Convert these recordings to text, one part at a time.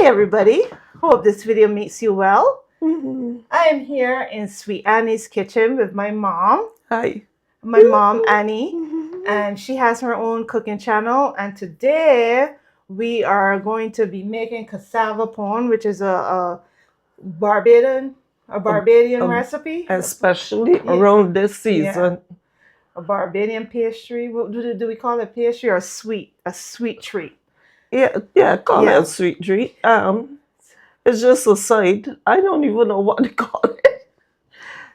Hi everybody, hope this video makes you well. Mhm. I am here in Sweet Annie's kitchen with my mom, Hi. Annie, and she has her own cooking channel. And today we are going to be making cassava pone, which is a Barbadian Um, um, recipe. Especially Yeah, around this yeah, season. a Barbadian pastry. What do we call it? Pastry or sweet? A sweet treat. Yeah, call it a Yeah. sweet treat. It's just a side. I don't even know what to call it.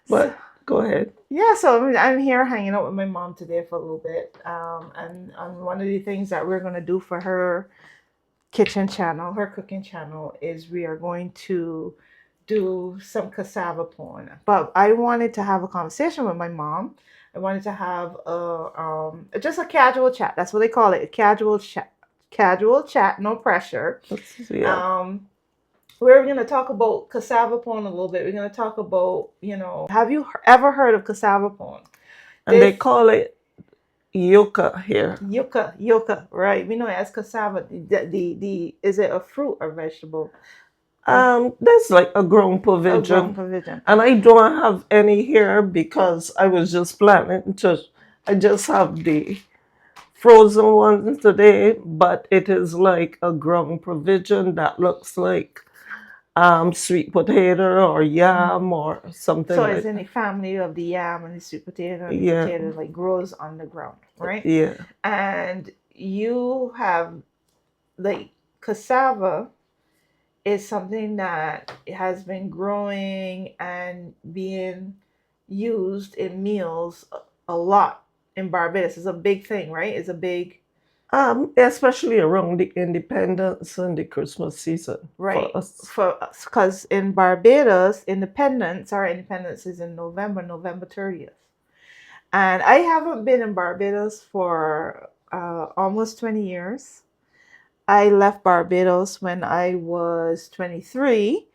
So, But go ahead. yeah, so I'm here hanging out with my mom today for a little bit. And one of the things that we're going to do for her kitchen channel, her cooking channel, is we are going to do some cassava pone. But I wanted to have a conversation with my mom. I wanted to have just a casual chat. That's what they call it, a casual chat. Casual chat, no pressure. Yeah. Um, we're going to talk about cassava pone a little bit. We're going to talk about, have you ever heard of cassava pone? And they This call it yucca here. yucca, right? We know it as cassava. The is it a fruit or vegetable? That's like a grown A grown provision. provision. And I don't have any here because I was just planning to, I just have the frozen ones today, but it is like a ground provision that looks like sweet potato or yam or something So it's like in the that. family of the yam and the sweet potato, and the Yeah, potato like grows on the ground, right? yeah. And you have like cassava is something that has been growing and being used in meals a lot in Barbados. It's a big thing, right? It's a big Especially around the independence and the Christmas season for right us. for us because in Barbados, our independence is in November 30th. And I haven't been in Barbados for almost 20 years. I left Barbados when I was 23,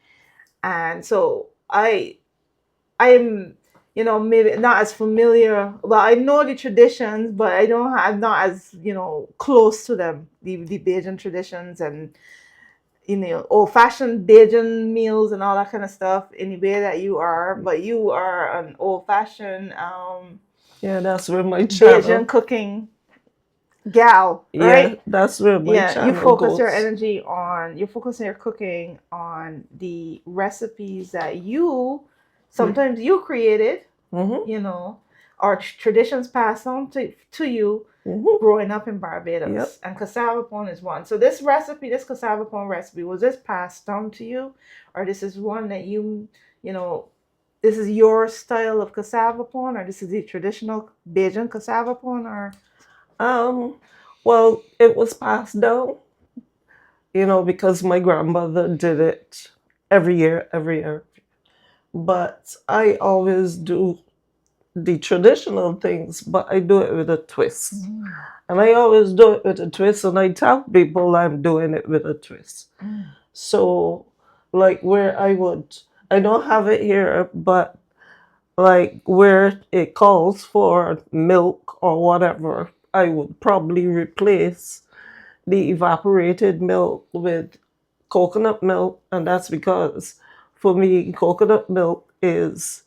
and so I'm maybe not as familiar. Well, I know the traditions, but I'm not as close to them. The Bajan traditions and old fashioned Bajan meals and all that kind of stuff in the way that you are. But you are an old fashioned Yeah, that's where my Bajan channel. cooking gal, Yeah, right? that's where my Yeah, channel goes. you focus your cooking on the recipes that you Mm-hmm. sometimes you created, Mm-hmm. you know, or traditions passed on to you Mm-hmm. growing up in Barbados. Yep. And cassava pone is one. So this cassava pone recipe, was this passed down to you, or this is one that you know, this is your style of cassava pone, or this is the traditional Bajan cassava pone, or Um, well, it was passed down, because my grandmother did it every year. But I always do the traditional things, but I do it with a twist. And I always do it with a twist, and I tell people I'm doing it with a twist. So, like I don't have it here, but like where it calls for milk or whatever, I would probably replace the evaporated milk with coconut milk, and that's because for me, coconut milk is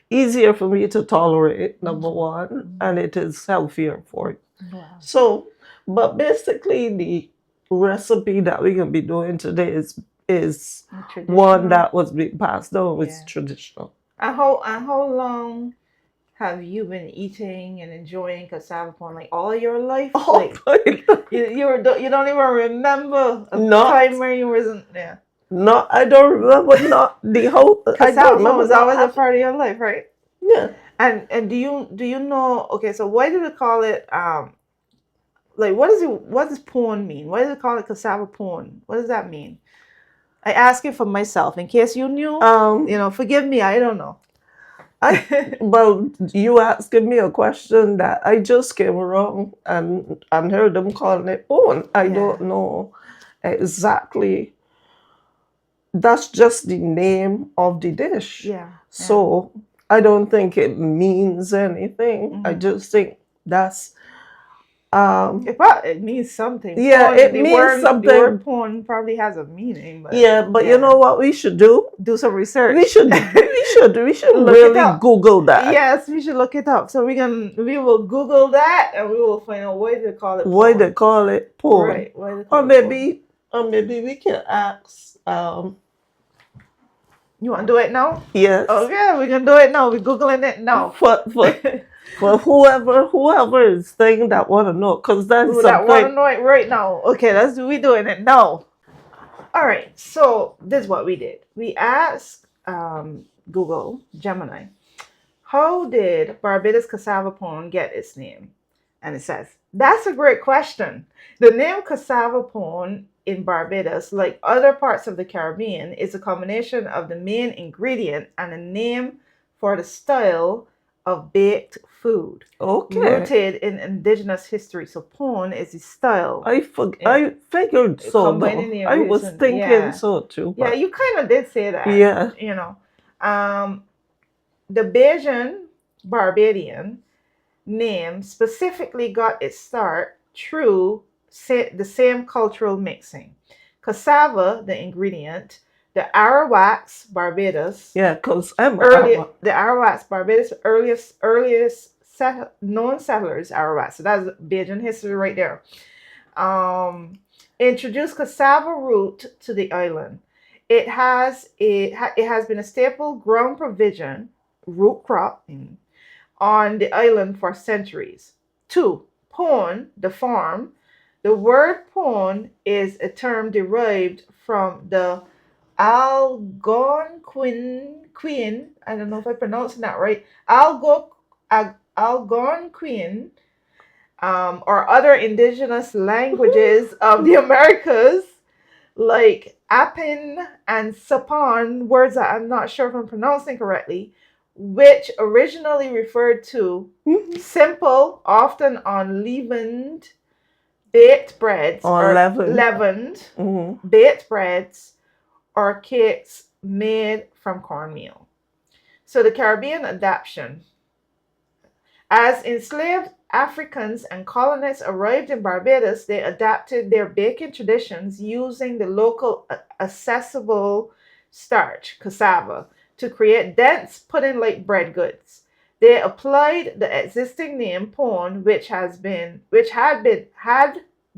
easier for me to tolerate, number one, and it is healthier for you. wow. So, but basically, the recipe that we're gonna be doing today is one Traditional. that was being passed down. It's Yeah. traditional. And how long have you been eating and enjoying cassava pone? Like all your life? Oh Like my God. you don't even remember a time Not, where you wasn't there. not. I don't remember. Not the whole. I don't Cassava pone remember was not always a having. part of your life, right? Yeah. And do you know? Okay, so why do they call it? Like what does pone mean? Why does it call it cassava pone? What does that mean? I ask it for myself in case you knew. Um. Forgive me, I don't know. I well, you asking me a question that I just came around and heard them calling it porn. I Yeah, don't know exactly. That's just the name of the dish. yeah, yeah. So I don't think it means anything. I Hmm. just think that's It means something. Yeah, Pawn, it means the word something. pawn probably has a meaning, but Yeah, but you know what we should do? do some research. We should Look it really up. Google that. Yes, we should look it up. So we will Google that and we will find out why they call it Why pawn. they call it pawn? Right. Why they call Or it pawn. maybe we can ask. You want to do it now? Yes. Okay, we're gonna do it now. We're googling it now. For whoever is saying that want to know, because that's Who something. that want to know it right now? Okay, we doing it now. All right. So this is what we did. We asked Google Gemini, how did Barbados cassava pone get its name? And it says, that's a great question. The name cassava pone in Barbados, like other parts of the Caribbean, is a combination of the main ingredient and a name for the style of baked food. Okay. Rooted in indigenous history. So pone is the style. I figured so. Combining the I was ingredients, thinking yeah. so too. Yeah, you kind of did say that. Yeah. You know, the Bajan Barbadian name specifically got its start through the same cultural mixing. Cassava, the ingredient, the Arawaks, Barbados. Yeah, because the Arawaks, Barbados, earliest known settlers, Arawaks. So that's Bajan history right there. Introduced cassava root to the island. It has been a staple ground provision, root crop, on the island for centuries. 2. Pone, the farm. The word pone is a term derived from the Algonquin, I don't know if I'm pronouncing that right, Algonquin, or other indigenous languages of the Americas, like Apin and Sapon, words that I'm not sure if I'm pronouncing correctly, which originally referred to simple, often unleavened, baked breads or leavened baked breads or cakes made from cornmeal. So the Caribbean adaptation. As enslaved Africans and colonists arrived in Barbados, they adapted their baking traditions using the local accessible starch, cassava, to create dense pudding-like bread goods. They applied the existing name pone, which had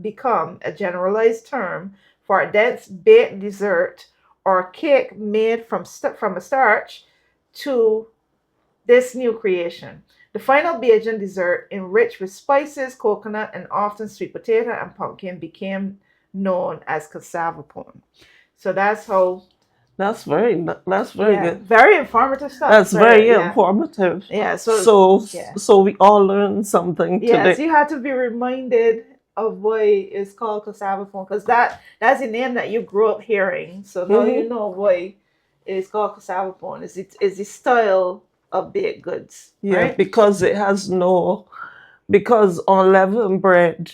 become a generalized term for a dense baked dessert or cake made from a starch, to this new creation. The final Bajan dessert, enriched with spices, coconut, and often sweet potato and pumpkin, became known as cassava pone. So that's how. That's very good. Very informative stuff. That's very informative. Yeah. So we all learned something today. Yes, you had to be reminded of why it's called cassava pone, because that's the name that you grew up hearing. So now you know why it's called cassava pone. It's the style of baked goods. Yeah, right? because unleavened bread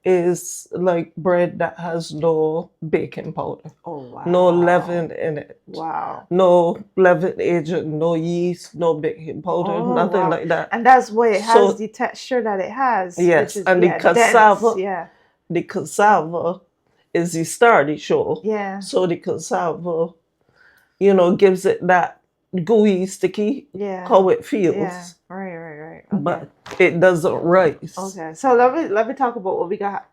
is like bread that has no baking powder. Oh wow. No leaven in it. Wow. No leaven agent, no yeast, no baking powder, nothing like that. And that's why it has the texture that it has. Yes, and the cassava. The cassava is the starchy show. Yeah. So the cassava, gives it that gooey, sticky, how it feels. Yeah. Right. Okay. But it doesn't rise. Okay. So let me talk about what we got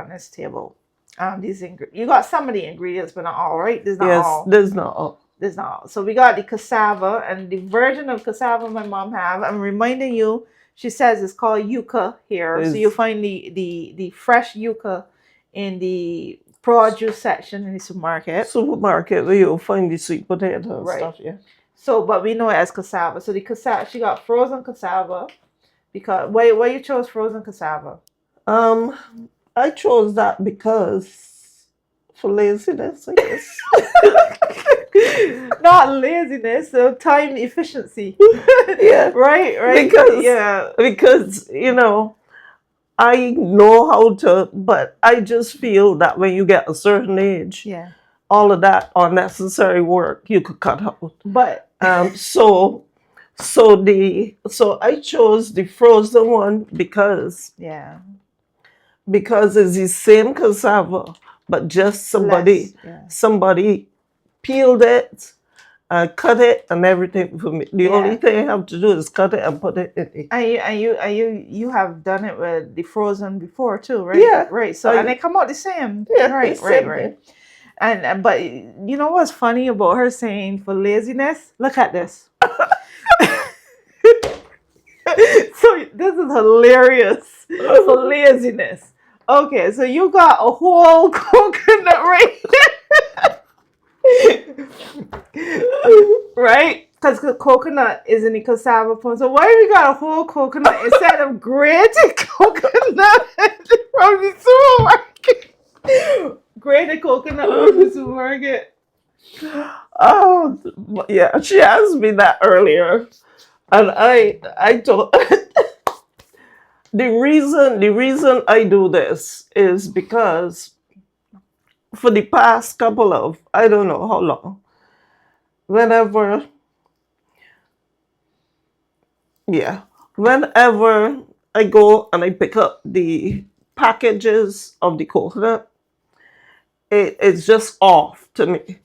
on this table. You got some of the ingredients, but not all, right? There's not all. There's not all. There's not all. So we got the cassava, and the version of cassava my mom have. I'm reminding you, she says it's called yuca here. So you find the fresh yuca in the produce section in the supermarket. Where you'll find the sweet potato and stuff, yeah. So, but we know it as cassava. So the cassava, she got frozen cassava. Because why you chose frozen cassava? I chose that because for laziness, I guess. Not laziness, so time efficiency. Yeah. Right. Because I know how to, but I just feel that when you get a certain age, all of that unnecessary work you could cut out. But so I chose the frozen one because because it's the same cassava, but just Less. Yeah. somebody peeled it, cut it, and everything for me. The only Yeah. thing I have to do is cut it and put it in the. You have done it with the frozen before too, right? Yeah, Right. So and they come out the same. yeah, Right. it's Right. same Right. thing. And but you know what's funny about her saying for laziness? Look at this. So this is hilarious for laziness. Okay, so you got a whole coconut right right? Because coconut is in the cassava pone. So why we got a whole coconut instead of grated coconut from the supermarket? Grated coconut from the supermarket. Oh, yeah, she asked me that earlier, and I told the reason I do this is because for the past couple of I don't know how long, whenever yeah, whenever I go and I pick up the packages of the coconut, it's just off to me.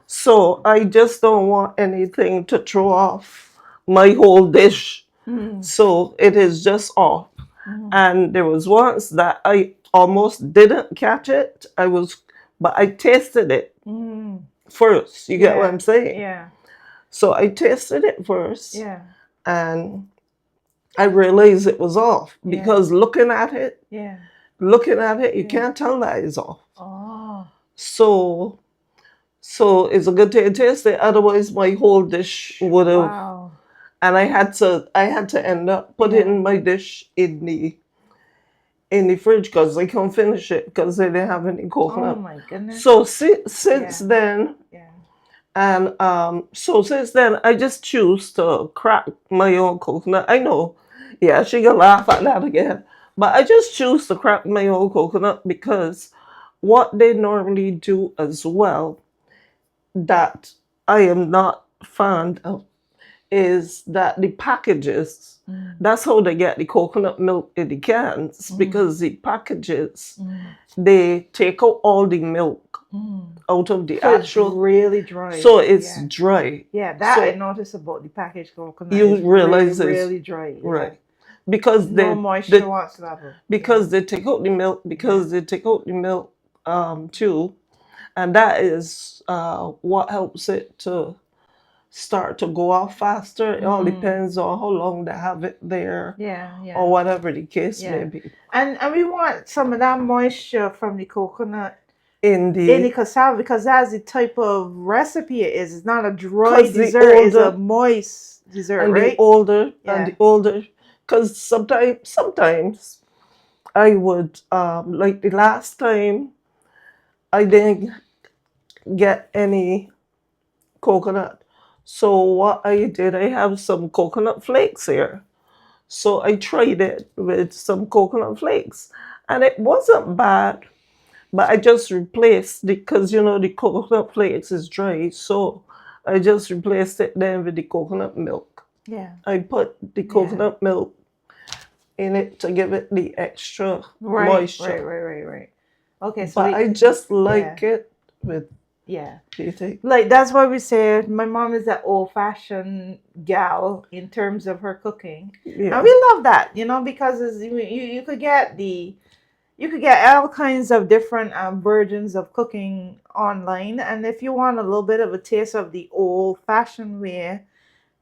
So I just don't want anything to throw off my whole dish. Mm, So it is just off. mm, And there was once that I almost didn't catch it. But I tasted it mm. first. You get what Yeah, I'm saying? yeah, So I tasted it first, yeah, and I realized it was off yeah, because yeah, you yeah. can't tell that it's off. Oh, So it's a good thing to taste it. Otherwise, my whole dish would have. wow. And I had to end up Yeah. putting my dish in the fridge because I couldn't finish it because they didn't have any Oh coconut. my goodness. So since Yeah, then, yeah. I just choose to crack my own coconut. I know, yeah, she gonna laugh at that again, but I just choose to crack my own coconut because what they normally do as well that I am not fond of is that the packages, Mm, that's how they get the coconut milk in the cans, mm, because the packages, mm, they take out all the milk mm. out of the So it's actual, really dry. so it's Yeah. dry. Yeah, that I So noticed about the packaged coconut you is really, realize it's really dry. Yeah. right. Because No moisture they whatsoever. Yeah. because they take out the milk, Yeah. too, and that is what helps it to start to go off faster. It all Mm. depends on how long they have it there Yeah, or yeah. whatever the case may Yeah. be. And we want some of that moisture from the coconut In in the the cassava because that's the type of recipe it is. It's not a dry Because the dessert, it's a older moist dessert, and the right? older and Yeah. the older, because sometimes I would like the last time I didn't get any coconut. So what I did, I have some coconut flakes here. So I tried it with some coconut flakes, and it wasn't bad. But I just replaced because the coconut flakes is dry, so I just replaced it then with the coconut milk. Yeah. I put the Yeah. coconut milk in it to give it the extra Right, right, moisture. right, right, right. Okay, so But I just yeah, like it with yeah. eating. Like that's why we say my mom is that old fashioned gal in terms of her cooking. And Yeah. we love that, because you could get all kinds of different versions of cooking online. And if you want a little bit of a taste of the old fashioned way,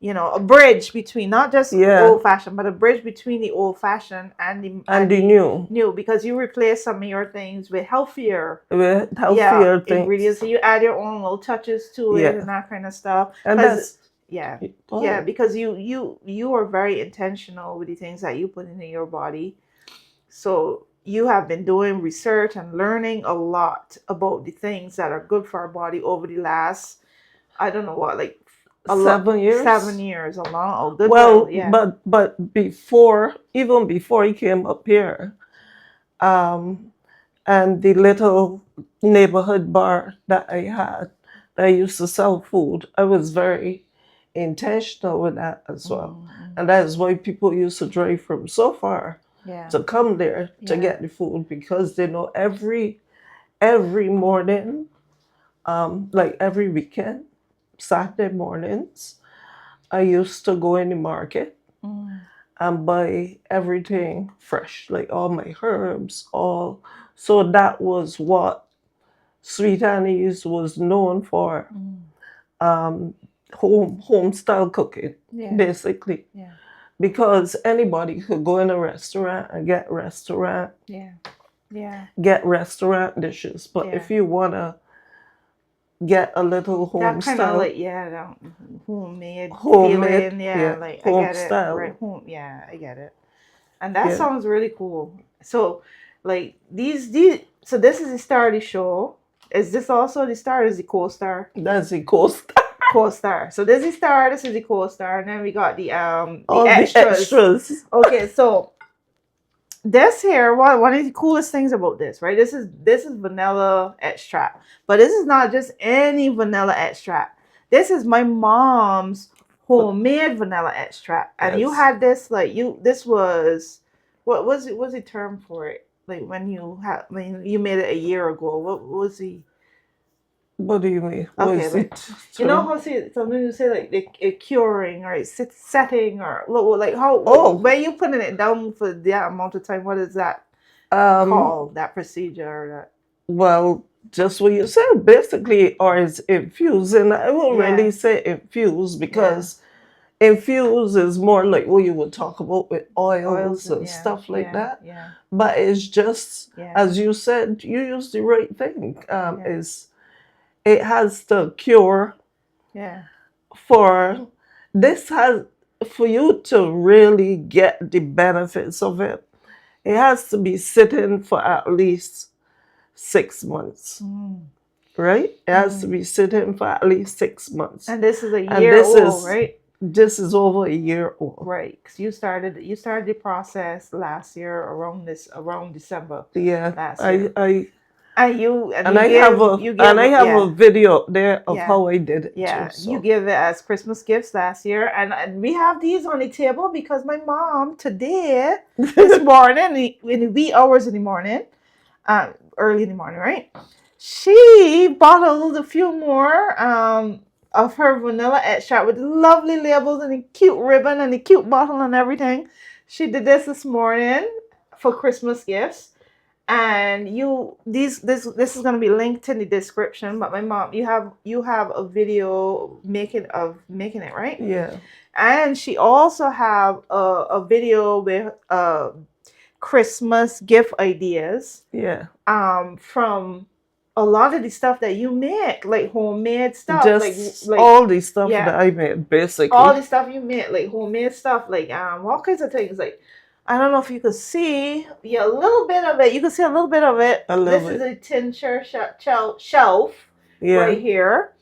a bridge between not just Yeah. old fashioned, but a bridge between the old fashioned and the And the new new, because you replace some of your things with healthier, with yeah, healthier ingredients. things. So you add your own little touches to it Yeah. and that kind of stuff. And Because that's yeah, go yeah, ahead. because you are very intentional with the things that you put into your body. So you have been doing research and learning a lot about the things that are good for our body over the last, I don't know what, like a lot, 7 7 years. years, a long, a good while. Well, Yeah. but even before he came up here, um, and the little neighborhood bar that I had, that I used to sell food, I was very intentional with that as well, Mm-hmm. and that is why people used to drive from so far Yeah. to come there to Yeah. get the food, because they know every morning, like every weekend, Saturday mornings, I used to go in the market Mm. and buy everything fresh, like all my herbs, all. So that was what Sweet Annie's was known for, Mm. um, home style cooking, Yeah. basically. Yeah. Because anybody could go in a restaurant and Yeah. Yeah. get restaurant dishes, but Yeah. if you wanna get a little That home kind of style, like, yeah, that homemade homemade, feeling. Yeah, yeah, like I home get it. Right. style, Home. Yeah, I get it. And that yeah, sounds really cool. So, like these. So this is the start of the show. Is this also the star? Or is the co-star? that's the cost. Co-star. So this is the star. This is the co-star, and then we got the All the extras. extras. Okay, so this here, one of the coolest things about this, right? This is vanilla extract, but this is not just any vanilla extract. This is my mom's homemade vanilla extract, and you Yes. had this like you. This was what was it? What's the term for it? Like when you made it a year ago. What was the What do you mean? What okay? is Like it? you know Term? how sometimes you say like the curing or setting or like how Oh, when you putting it down for that amount of time. What is that? um, Call that procedure or that well, just what you said, basically, or is infusing. I won't yeah really say infuse, yeah because infuse is more like what you would talk about with oils oils and and yeah stuff like yeah that. yeah But it's just, yeah as you said, you use the right thing. yeah Is it has to cure yeah for this has for you to really get the benefits of it. It has to be sitting for at least 6 months, mm. right? It has to Mm. be sitting for at least 6 months, And this is a and year old, right? this is over a year old. Right, 'cause you started the process last year around December Yeah, last I year, I and you and and you I have give a you and give I have a yeah video up there of yeah how I did it too. yeah you So give it as Christmas gifts last year, and we have these on the table because my mom today this morning in the wee hours in the morning, early in the morning, right? She bottled a few more of her vanilla extract with lovely labels and a cute ribbon and a cute bottle and everything. She did this morning for Christmas gifts. And this is gonna be linked in the description. But my mom, you have a video making it right, yeah, and she also have a video with Christmas gift ideas yeah, from a lot of the stuff that you make, like homemade stuff, just like all the stuff yeah, that I made, all basically. the stuff you make, like homemade stuff, like all kinds of things. Like I don't know if you could see, yeah, a little bit of it. You can see a little bit of it. I love This is it. a tincture shelf Yeah, right here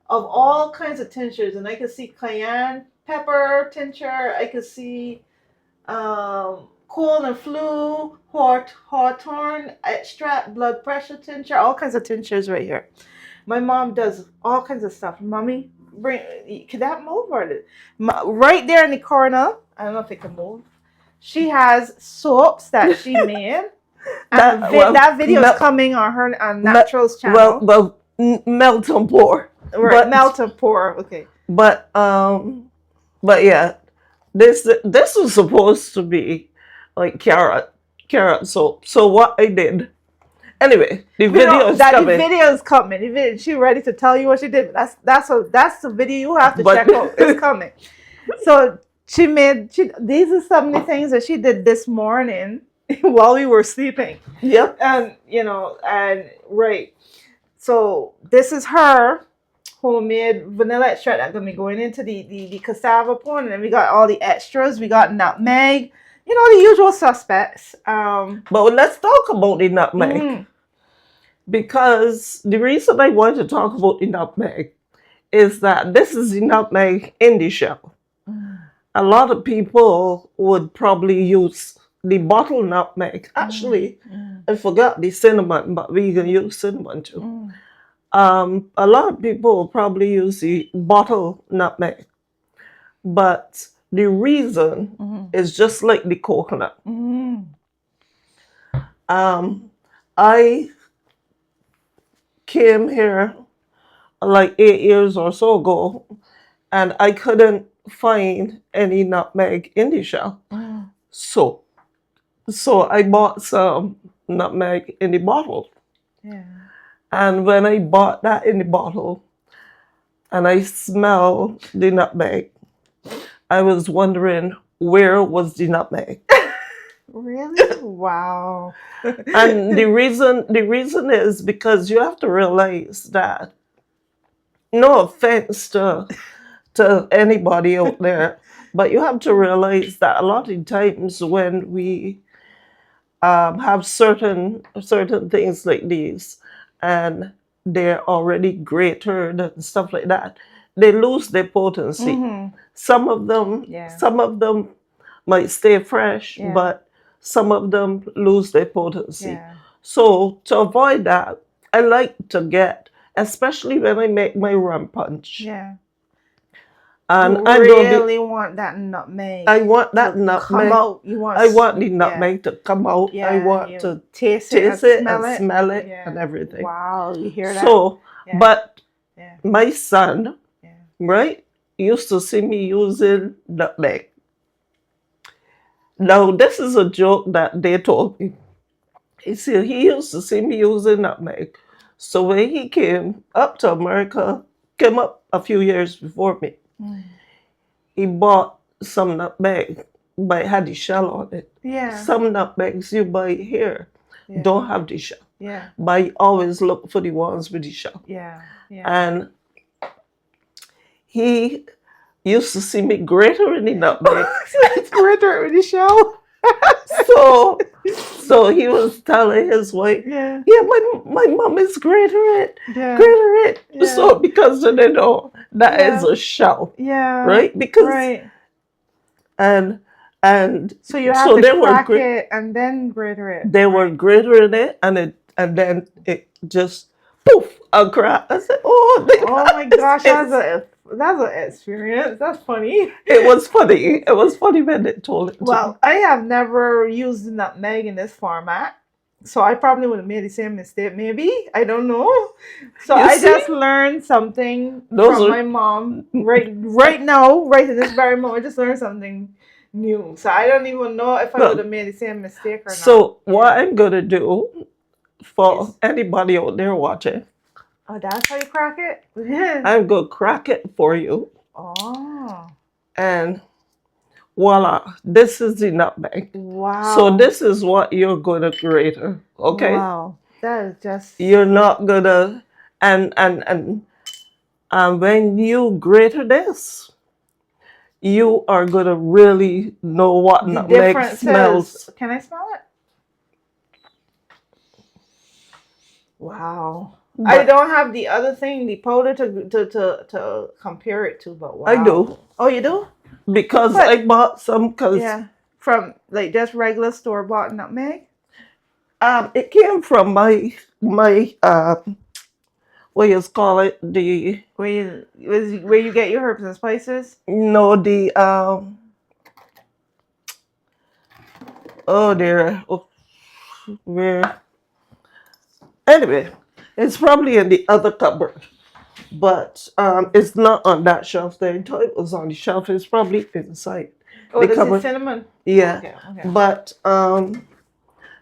of all kinds of tinctures, and I can see cayenne pepper tincture. I could see cold and flu, hawthorn extract, blood pressure tincture, all kinds of tinctures right here. My mom does all kinds of stuff. Mommy, bring. Could that move or right there in the corner? I don't know if it can move. She has soaps that she made, and that well, that video is coming on her on me- Natural's channel. melt and pour, Right, but melt and pour. Okay. but um, but yeah, this was supposed to be like carrot soap. So what I did, anyway, the We video know is that the coming, video is coming. She ready to tell you what she did. That's the video you have to but check out. It's coming. So these are some of the things that she did this morning while we were sleeping. yep, And right. So this is her homemade vanilla extract that's gonna be going into the cassava pone, and then we got all the extras. We got nutmeg, the usual suspects. but let's talk about the nutmeg, Mhm. because the reason I want to talk about the nutmeg is that this is the nutmeg in the shell. A lot of people would probably use the bottle nutmeg. Actually, I forgot the cinnamon, but we can use cinnamon too. A lot of people will probably use the bottle nutmeg, but the reason is just like the coconut. Um, I came here like 8 years or so ago, and I couldn't find any nutmeg in the shell. Mm. So, so I bought some nutmeg in the bottle. Yeah. And when I bought that in the bottle, and I smelled the nutmeg, I was wondering where was the nutmeg. Really? Wow. And the reason is because you have to realize that, no offense to anybody out there, but you have to realize that a lot of times when we have certain things like these, and they're already grated and stuff like that, they lose their potency. Mm-hmm. Some of them, Yeah. some of them might stay fresh, Yeah. but some of them lose their potency. Yeah. So to avoid that, I like to get, especially when I make my rum punch, Yeah. and You I don't be, really want that nutmeg I want that to come nutmeg. out. You want I want the yeah. nutmeg to come out. I Yeah. want You to taste it and taste it smell and it. smell it Yeah. and everything. Wow. You hear that? So, Yeah. but Yeah. my son, Yeah. right, used to see me using nutmeg. Now, this is a joke that they told me. He said he used to see me using nutmeg. So when he came up to America, came up a few years before me, Mm. he bought some nutmeg, but it had the shell on it. Yeah. Some nutmegs you buy here Yeah. don't have the shell. Yeah. But I always look for the ones with the shell. Yeah. Yeah. And he used to see me grating the nutmeg. It's greater with the shell. So he was telling his wife, Yeah. yeah, my mom is grating it, Yeah. grating it. Yeah. So because they know that Yeah. is a shell, Yeah. right? Because Right. and So you have so to they were crack it and then grater it. they were grating it, and then it just poof a crack. I said, oh, Oh my gosh, that's an experience. That's funny. it was funny. It was funny when they told it to me. Well, I have never used nutmeg in this format, so I probably would have made the same mistake. Maybe I don't know. So You I see? just learned something Those from are- my mom right now, right in this very moment. I just learned something new. So I don't even know if I Well, would have made the same mistake or not. So what I'm gonna do for Yes. anybody out there watching, Oh, that's how you crack it? Yeah. I'm gonna crack it for you, Oh. and voila, this is the nutmeg. Wow. So this is what you're gonna grate, okay? Wow. That is just You're not gonna and when you grate this, you are gonna really know what the nutmeg differences. smells. Can I smell it? Wow. I But don't have the other thing, the powder to compare it to, but wow. I do, Oh, you do? because But- I bought some because Yeah. From like just regular store bought nutmeg? it came from my what you call it, the Where you get your herbs and spices? no the oh dear, oh, where anyway, it's probably in the other cupboard, but it's not on that shelf there. I thought it was on the shelf. It's probably inside Oh, the this cupboard. is cinnamon. Yeah. Okay.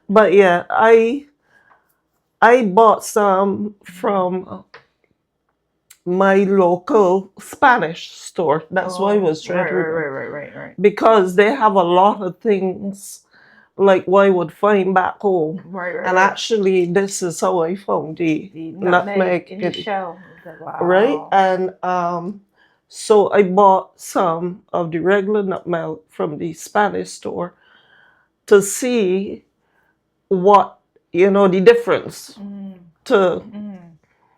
But yeah, I bought some from my local Spanish store. That's why I was trying to remember. Right. Because they have a lot of things like what I would find back home. Right. And actually, this is how I found the nutmeg in the shell. Wow. right? And so I bought some of the regular nutmeg from the Spanish store to see what, the difference, Mm. to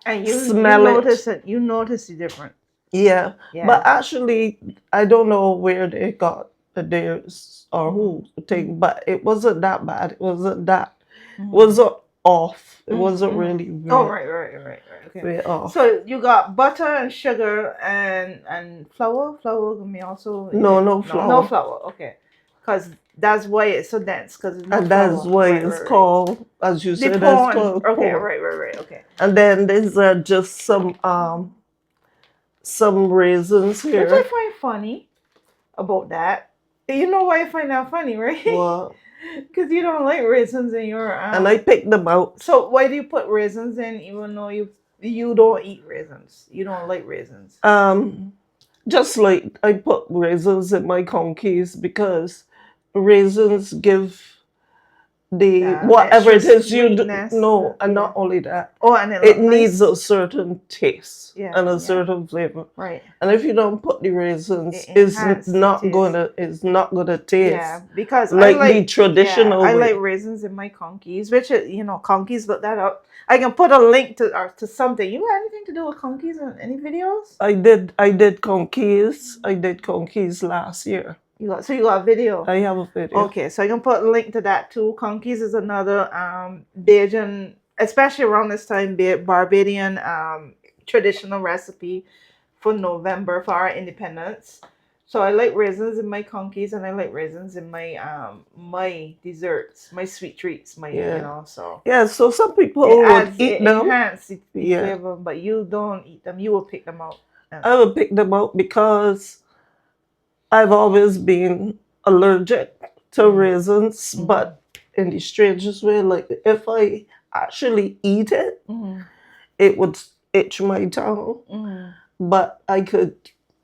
And you smell it. notice it. You notice the difference. Yeah. Yeah. But actually, I don't know where they got theirs or who thing, but it wasn't that bad. It wasn't that. It wasn't off. It wasn't really Oh, very, right. Okay. very off. So you got butter and sugar and flour. Flour can be also No No flour. flour. Okay. Because That's why it's so dense because it's not And that's flour. why Right, it's right, right. called, as you The said, that's pone. called Okay, pork. right, right, right. Okay. And then these are just some raisins Which I here. find funny about that. You know why I find that funny, right? Well, Because you don't like raisins in your and I picked them out. So why do you put raisins in even though you don't eat raisins? You don't like raisins. Just like I put raisins in my conkeys because raisins give the whatever Extra it is you do. sweetness. No, and Yeah. not only that, Oh, and it it look needs nice. a certain taste Yeah, and a yeah. certain flavor. Right. And if you don't put the raisins, It it's enhance the not taste. gonna taste Yeah, because like I the like traditional I way. like raisins in my conkeys, which conkeys. Look that up. I can put a link to something. You got anything to do with conkeys in any videos? I did conkeys last year. You got a video. I have a video. Okay, so I can put a link to that too. Conkeys is another Bajan, especially around this time, Barbadian traditional recipe for November for our independence. So I like raisins in my conkeys and I like raisins in my desserts, my sweet treats, Yeah. so Yeah, so some people it would adds eat it them. enhances the Yeah. flavor, but you don't eat them. You will pick them out. I would pick them out because I've always been allergic to raisins, but in the strangest way, like if I actually eat it, it would itch my tongue. But I could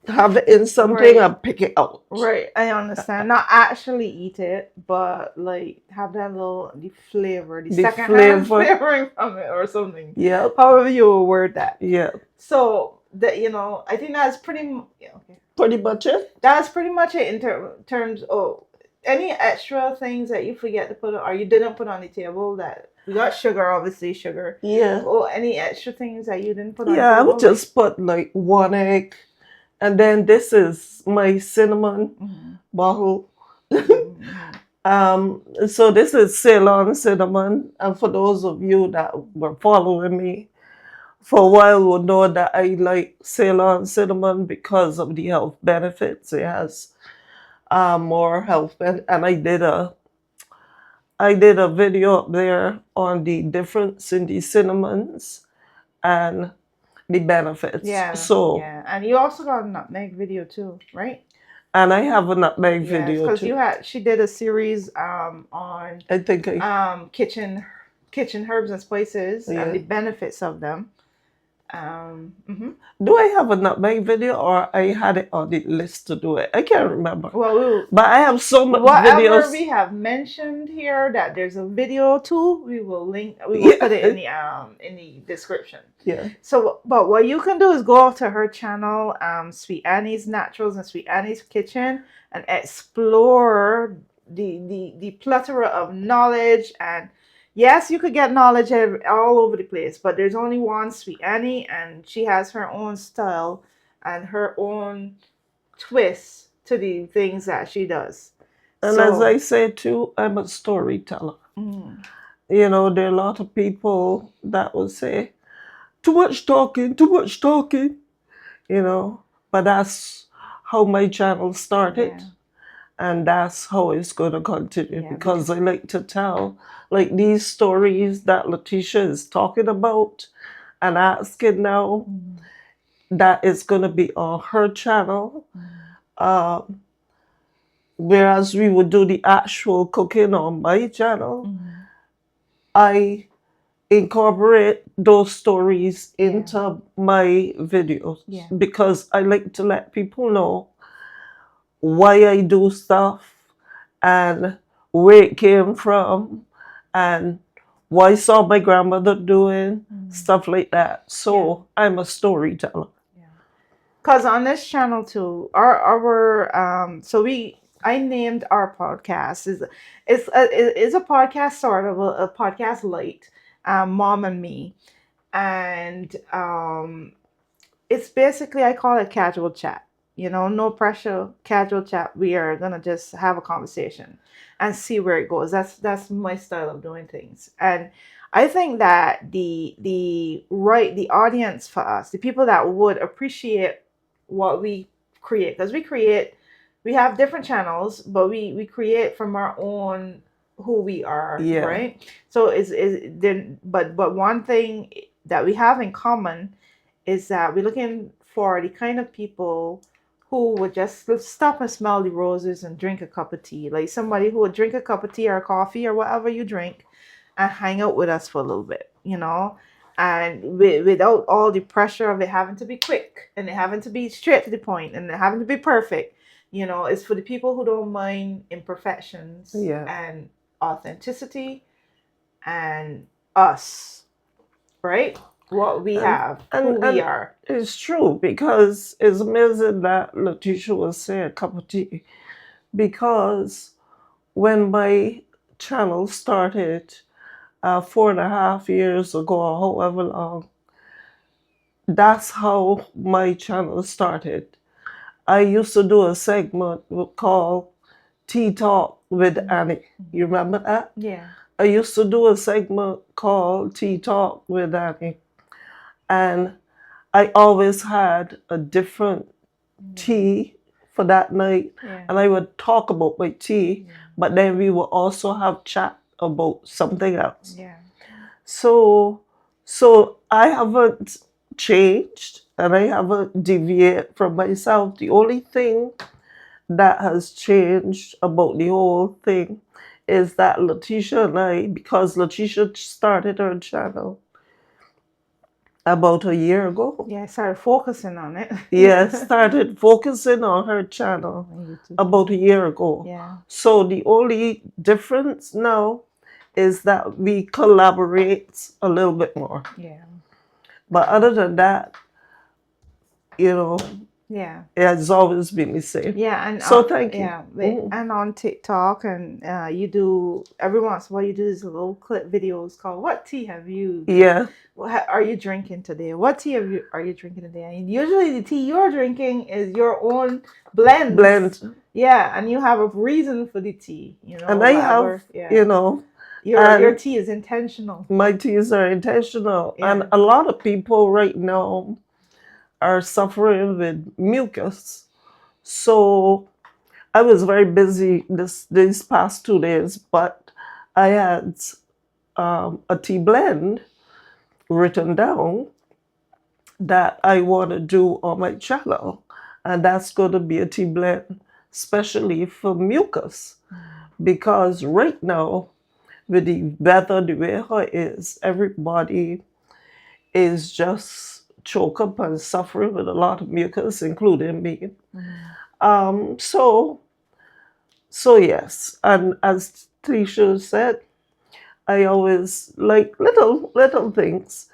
have it in something Right. and pick it out. Right, I understand. Not actually eat it, but like have that the flavor, the secondhand flavoring from it or something. Yep. However you will word that. Yeah. So that I think that's Pretty much it. That's pretty much it in terms of any extra things that you forget to put on, or you didn't put on the table that we got sugar, obviously sugar. Yeah. Or any extra things that you didn't put on the Yeah, I table. would just put like 1 egg. And then this is my cinnamon bottle. So this is Ceylon cinnamon. And for those of you that were following me for a while will know that I like Ceylon cinnamon because of the health benefits. It has more health and I did a video up there on the difference in the cinnamons and the benefits. Yeah. So yeah, and you also got a nutmeg video too, right? And I have a nutmeg video because too. she did a series on I think kitchen herbs and spices and the benefits of them. Do I have a nutmeg video or I had it on the list to do it? I can't remember. Well, but I have so much whatever videos. we have mentioned here that there's a video to, we will link. We will put it in the description. Yeah. So, but what you can do is go to her channel, Sweet Annie's Naturals and Sweet Annie's Kitchen, and explore the plethora of knowledge. And yes, you could get knowledge all over the place, but there's only one Sweet Annie, and she has her own style and her own twist to the things that she does. And as I say too, I'm a storyteller. There are a lot of people that will say, too much talking, but that's how my channel started. Yeah. And that's how it's going to continue because I like to tell like these stories that Latisha is talking about and asking now that is going to be on her channel. Whereas we would do the actual cooking on my channel, I incorporate those stories into my videos because I like to let people know why I do stuff and where it came from and what I saw my grandmother doing, stuff like that. So I'm a storyteller. Because on this channel too, I named our podcast is a podcast sort of a podcast light, Mom and Me, and it's basically I call it casual chat. No pressure, casual chat. We are gonna just have a conversation and see where it goes. That's my style of doing things, and I think that the audience for us, the people that would appreciate what we create, because we create we have different channels, but we create from our own who we are, Yeah. right? So is then but one thing that we have in common is that we're looking for the kind of people who would just stop and smell the roses and drink a cup of tea. Like somebody who would drink a cup of tea or coffee or whatever you drink and hang out with us for a little bit, and without all the pressure of it having to be quick and it having to be straight to the point and it having to be perfect. It's for the people who don't mind imperfections Yeah. and authenticity and us, right? What we And have, and who we and are. it's true because it's amazing that Latisha was saying a cup of tea because when my channel started 4.5 years ago or however long, that's how my channel started. I used to do a segment called Tea Talk with Annie. You remember that? Yeah. I used to do a segment called Tea Talk with Annie. And I always had a different tea for that night. Yeah. And I would talk about my tea, but then we would also have chat about something else. Yeah. So I haven't changed and I haven't deviated from myself. The only thing that has changed about the whole thing is that Latisha and I, because Latisha started her channel about a year ago. Yeah, I started focusing on it. Yes, started focusing on her channel about a year ago. Yeah. So the only difference now is that we collaborate a little bit more. Yeah. But other than that, Yeah. it has always been the same. Yeah, and So thank you. yeah, and on TikTok, and you do every once in a while you do these little clip videos called "What tea have you? Yeah. What are you drinking today? What tea are you drinking today?" And usually the tea you're drinking is your own blend. Yeah, and you have a reason for the tea. And I have, your tea is intentional. My teas are intentional, Yeah. and a lot of people right now are suffering with mucus. So I was very busy these past 2 days, but I had a tea blend written down that I want to do on my channel, and that's going to be a tea blend especially for mucus, because right now with the weather the way it is, everybody is just choked up and suffering with a lot of mucus, including me. So yes, and as Tisha said, I always like little things.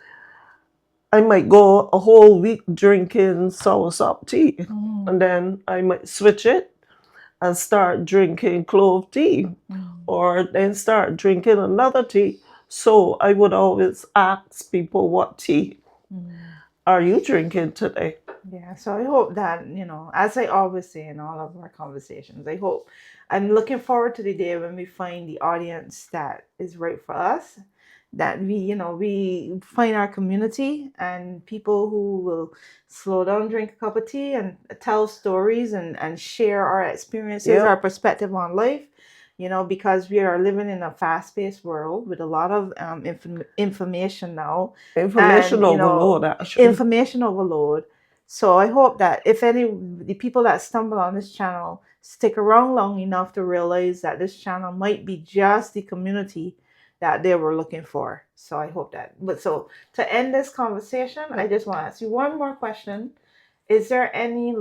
I might go a whole week drinking soursop tea, and then I might switch it and start drinking clove tea, or then start drinking another tea. So I would always ask people, what tea are you drinking today? Yeah, so I hope that, as I always say in all of our conversations, I'm looking forward to the day when we find the audience that is right for us, that we find our community and people who will slow down, drink a cup of tea, and tell stories and share our experiences, our perspective on life. Because we are living in a fast-paced world with a lot of information now. Information overload, actually. Information overload. So I hope that if the people that stumble on this channel stick around long enough to realize that this channel might be just the community that they were looking for. So I hope that. But so to end this conversation, I just want to ask you one more question. Is there any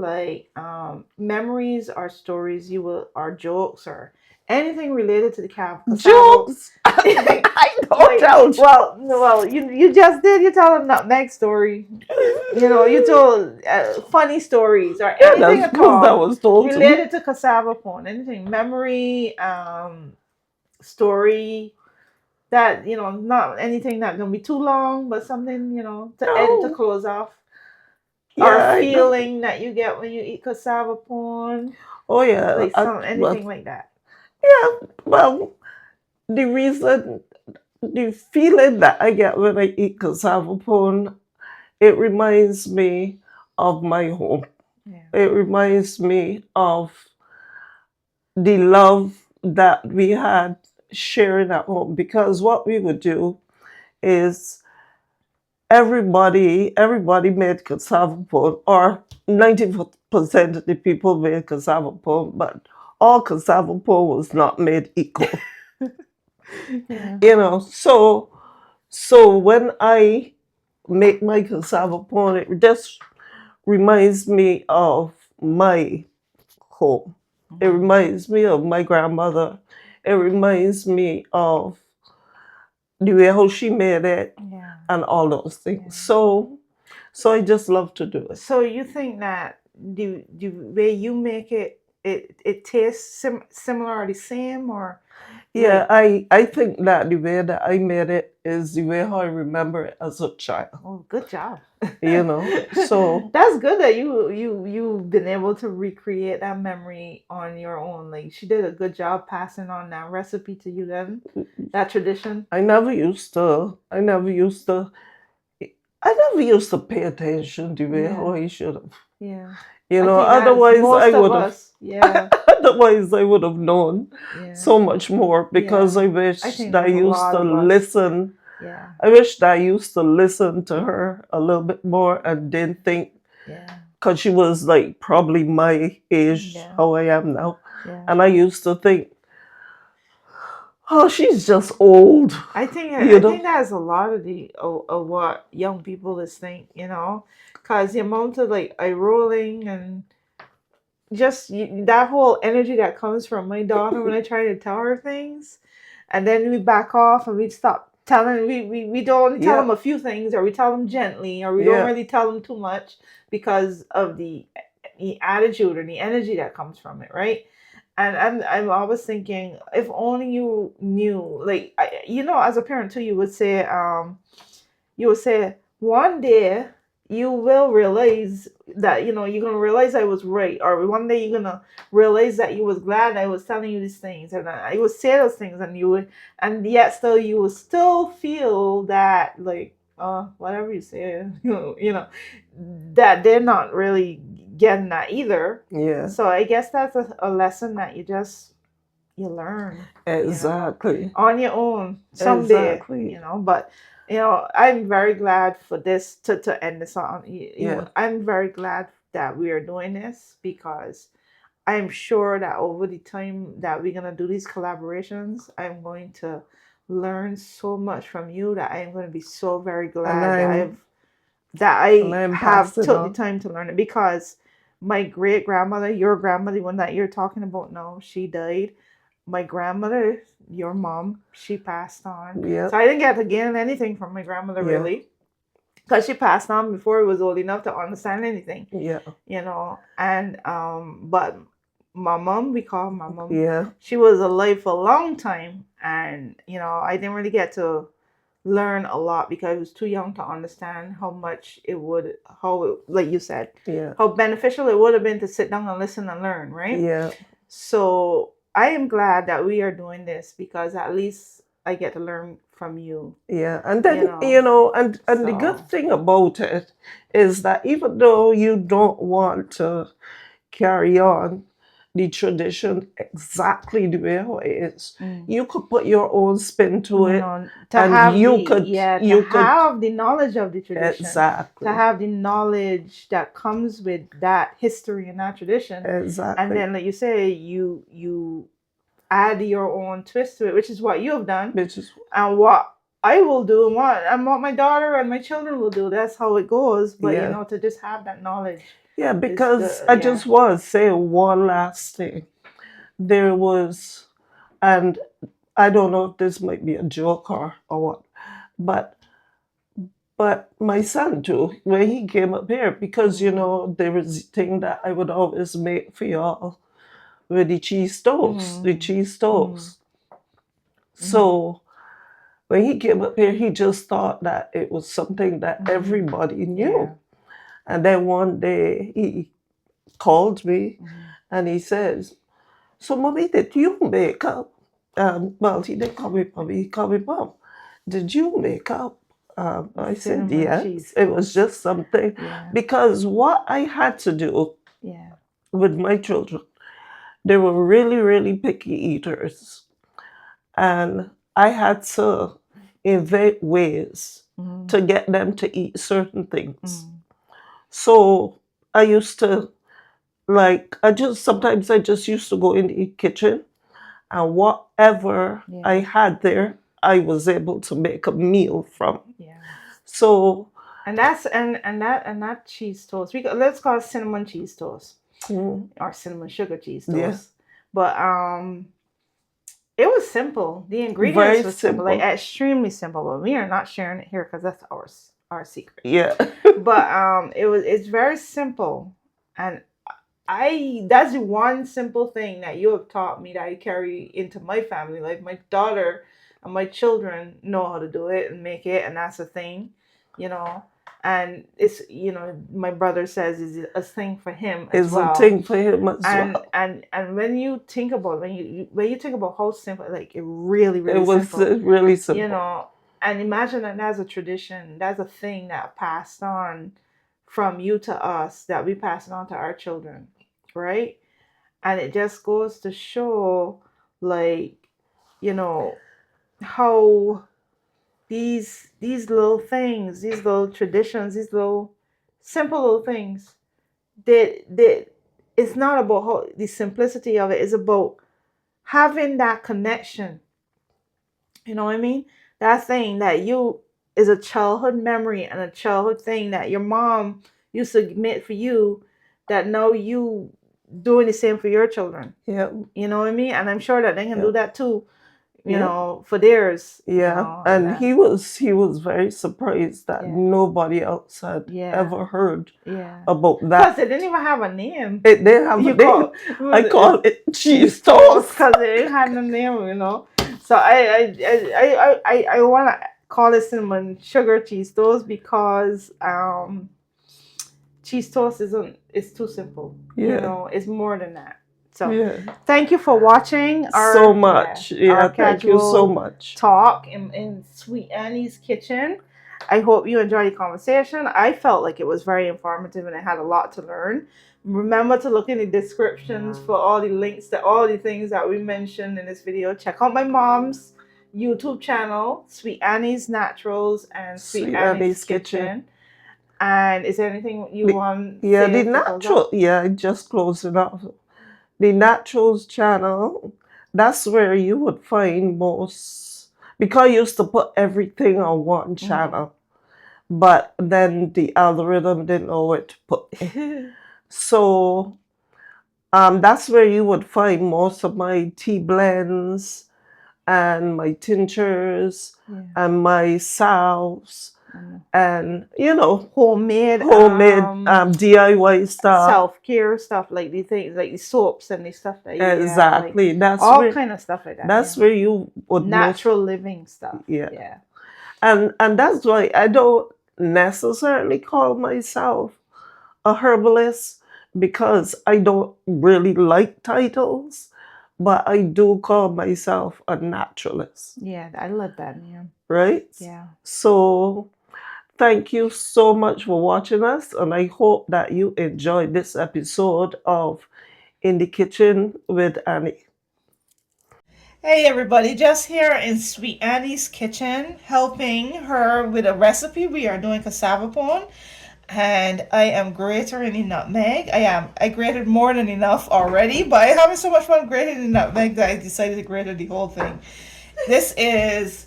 memories or stories or jokes or anything related to the cassava? Jokes? I don't doubt. Well, you just did. You tell a nutmeg story. You told funny stories or anything at all that was told related to cassava pone. Anything, memory, story that not anything that gonna be too long, but something to end to close off. Yeah, or feeling that you get when you eat cassava pone. Oh yeah, like anything like that. Yeah, well, the feeling that I get when I eat cassava pone, it reminds me of my home. Yeah. It reminds me of the love that we had sharing at home. Because what we would do is everybody made cassava pone, or 90% of the people made cassava pone, but all cassava pone was not made equal. Yeah. So when I make my cassava pone, it just reminds me of my home. It Mhm. reminds me of my grandmother. It reminds me of the way how she made it Yeah. and all those Yeah. things. So I just love to do it. So you think that the way you make it, it tastes similar or the same, or Yeah, like? I think that the way that I made it is the way how I remember it as a child. Oh, good job. So That's good that you've been able to recreate that memory on your own. Like she did a good job passing on that recipe to you then, that tradition. I never used to pay attention the way how Yeah, I should have. yeah. I think that's Otherwise I most of would have. us. Yeah, Otherwise I would have known yeah, so much more. Because yeah. I I wish think that I there's a used lot to of us. listen. Yeah, I wish that I used to listen to her a little bit more and didn't think, yeah, because she was like probably my age, yeah, how I am now. yeah. And I used to think, oh, she's just old, you I think know? that's a lot of the of what young people is think, because the amount of like eye rolling and just that whole energy that comes from my daughter when I try to tell her things, and then we back off and we stop telling. We don't only tell Yeah, them a few things, or we tell them gently, or we don't yeah. really tell them too much because of the attitude or the energy that comes from it, right? And I'm always thinking, if only you knew, like as a parent too, you would say one day you will realize that you're gonna realize I was right, or one day you're gonna realize that you was glad I was telling you these things, and I would say those things, and you would, and yet still you would still feel that like whatever you say, that they're not really getting that either. Yeah, So I guess that's a lesson that you learn, exactly. on your own someday, Exactly. but I'm very glad for this to end this on. Yeah. I'm very glad that we are doing this because I'm sure that over the time that we're gonna do these collaborations, I'm going to learn so much from you that I'm going to be so very And glad that I'm and I I'm have passing took the on. time to learn it, because my great grandmother, your grandmother, the one that you're talking about now, she died. My grandmother, your mom, she passed on. Yeah, So I didn't get to gain anything from my grandmother yeah, really, because she passed on before I was old enough to understand anything, yeah, and but my mom, we call my mom, yeah. she was alive for a long time, and I didn't really get to learn a lot because I was too young to understand how much like you said, Yeah, how beneficial it would have been to sit down and listen and learn, right? yeah, So I am glad that we are doing this because at least I get to learn from you, yeah. And you then, know. and the good So thing about it is that even though you don't want to carry on the tradition exactly the way how it is, mm. you could put your own spin to it, To and have you could, to you could, have the knowledge of the tradition, to exactly, have the knowledge that comes with that history and that tradition, and exactly, then like you say, you add your own twist to it, which is what you have done, which is, and what I will do, and what my daughter and my children will do. That's how it goes. But yeah, to just have that knowledge yeah. is Because good. I Yeah. just want to say one last thing. There was, and I don't know if this might be a joke or what, but my son too, when he came up here, because there was a thing that I would always make for y'all with the cheese toast, the Mm, cheese mm, toast. mm, So when he came up here, he just thought that it was something that mm. everybody knew. Yeah. And then one day he called me Mm. and he says, "So, mommy, did you make up?" Well, he didn't call me mommy, he called me mom. "Did you make up?" I said, Cinnamon "Yes." cheese It was toast. just something, Yeah. because what I had to do Yeah. with my children they were really, really picky eaters. And I had to invent ways to get them to eat certain things. So I used to, like, sometimes I just used to go in the kitchen, and whatever I had there, I was able to make a meal from. Yeah. So And that's and that cheese toast. Let's call it cinnamon cheese toast or cinnamon sugar cheese toast. Yeah. But it was simple. The ingredients Very were simple, like simple. extremely simple. But we are not sharing it here because that's our secret. Yeah. But it's very simple, and that's one simple thing that you have taught me that I carry into my family. Like my daughter and my children know how to do it and make it, and that's a thing, you know. And it's, you know, my brother says is a thing for him as It's well. a thing for him as well. And when you think about when you think about how simple, like it really It was simple, really simple. you know. And imagine that that's a tradition, that's a thing that passed on from you to us, that we pass it on to our children, right? And it just goes to show, like, you know, how these little things, these little traditions, these little simple little things, that it's not about how the simplicity of it is about having that connection. You know what I mean? That thing that you is a childhood memory and a childhood thing that your mom used to admit for you, that now you doing the same for your children. Yeah. You know what I mean? And I'm sure that they can do that too, you Yeah. know, for theirs. Yeah. You know, and he was very surprised that nobody else had ever heard about that. Because it didn't even have a name. It didn't have a name. I call it cheese toast because it didn't have a name, you know. So I want to call it cinnamon sugar cheese toast because cheese toast it's too simple. You know, it's more than that. So thank you for watching our so much. our Thank you so much. talk in Sweet Annie's kitchen. I hope you enjoyed the conversation. I felt like it was very informative and I had a lot to learn. Remember to look in the descriptions for all the links to all the things that we mentioned in this video. Check out my mom's YouTube channel, Sweet Annie's Naturals and Sweet Annie's Kitchen. And is there anything you want to say? The natural, just closing up. The Naturals channel, that's where you would find most, because I used to put everything on one channel, but then the algorithm didn't know where to put it. So that's where you would find most of my tea blends and my tinctures and my salves. And you know, homemade DIY stuff, self-care stuff, like these things, like the soaps and the stuff that you exactly like, that's all kind of stuff like that. That's where you would natural living stuff. And that's why I don't necessarily call myself a herbalist, because I don't really like titles, but I do call myself a naturalist. Yeah, I love that. Right? Yeah. So thank you so much for watching us, and I hope that you enjoyed this episode of In the Kitchen with Annie. Hey everybody, just here in Sweet Annie's kitchen, helping her with a recipe. We are doing cassava pone, and I am grating the nutmeg. I grated more than enough already, but I'm having so much fun grating the nutmeg that I decided to grate the whole thing. This is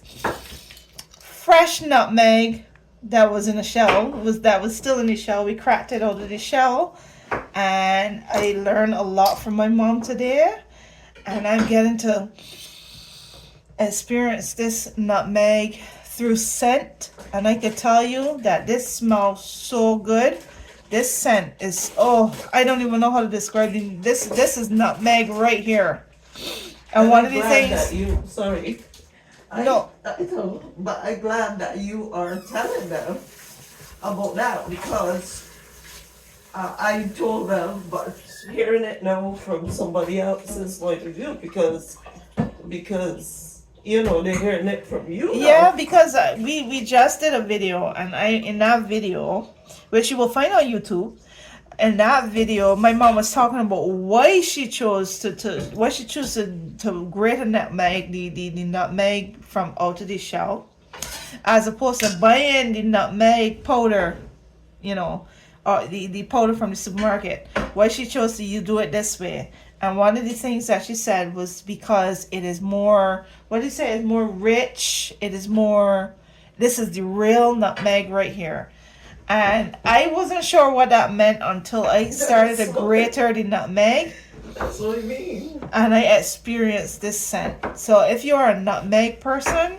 fresh nutmeg that was in a shell, that was still in the shell. We cracked it out of the shell, and I learned a lot from my mom today, and I'm getting to experience this nutmeg through scent, and I can tell you that this smells so good. This scent is, I don't even know how to describe it. This is nutmeg right here. And one of the things but I'm glad that you are telling them about that, because I told them, but hearing it now from somebody else's point of view, because you know, they're hearing it from you now. Yeah, because we just did a video, and in that video, which you will find on YouTube, in that video, my mom was talking about why she chose to grate a nutmeg, the nutmeg from out of the shell, as opposed to buying the nutmeg powder, you know, or the powder from the supermarket. Why she chose to you do it this way. And one of the things that she said was because it is more, what did you say, it's more rich, it is more, this is the real nutmeg right here. And I wasn't sure what that meant until I started to grate the nutmeg. That's what I mean. And I experienced this scent. So if you're a nutmeg person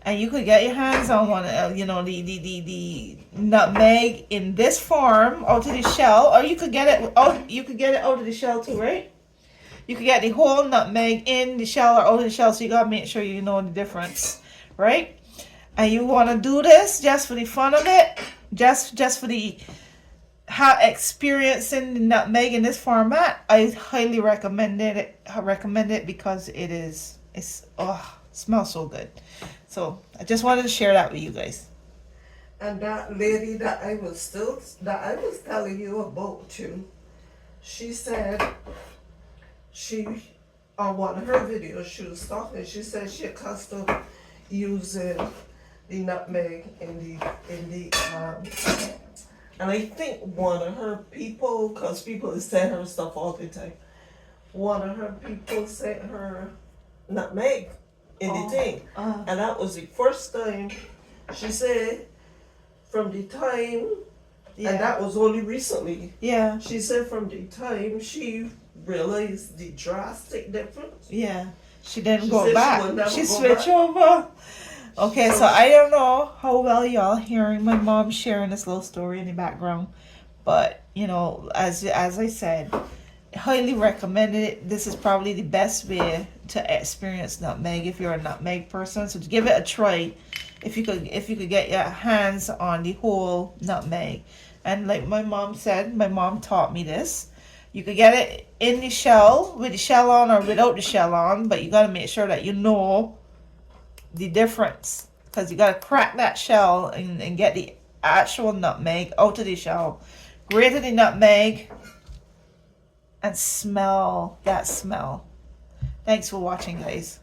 and you could get your hands on one, the nutmeg in this form out of the shell, or you could get it out of the shell too, right? You could get the whole nutmeg in the shell or out of the shell, so you gotta make sure you know the difference, right? And you want to do this just for the fun of it, just for the experiencing the nutmeg in this format. I highly recommend it. Because it smells so good. So I just wanted to share that with you guys. And that lady that I was telling you about too, she said on one of her videos she was talking. She said she accustomed using the nutmeg in the and I think one of her people, because people send her stuff all the time, one of her people sent her nutmeg in the thing, and that was the first time. She said from the time, and that was only recently. Yeah. She said from the time she realized the drastic difference. Yeah. She didn't go said back. She switched over. Okay, so I don't know how well y'all hearing my mom sharing this little story in the background, but as I said, highly recommended it. This is probably the best way to experience nutmeg if you're a nutmeg person. So to give it a try, if you could get your hands on the whole nutmeg, and like my mom said, my mom taught me this. You could get it in the shell, with the shell on or without the shell on, but you got to make sure that you know the difference, because you got to crack that shell and get the actual nutmeg out of the shell, grate the nutmeg, and smell that smell. Thanks for watching, guys.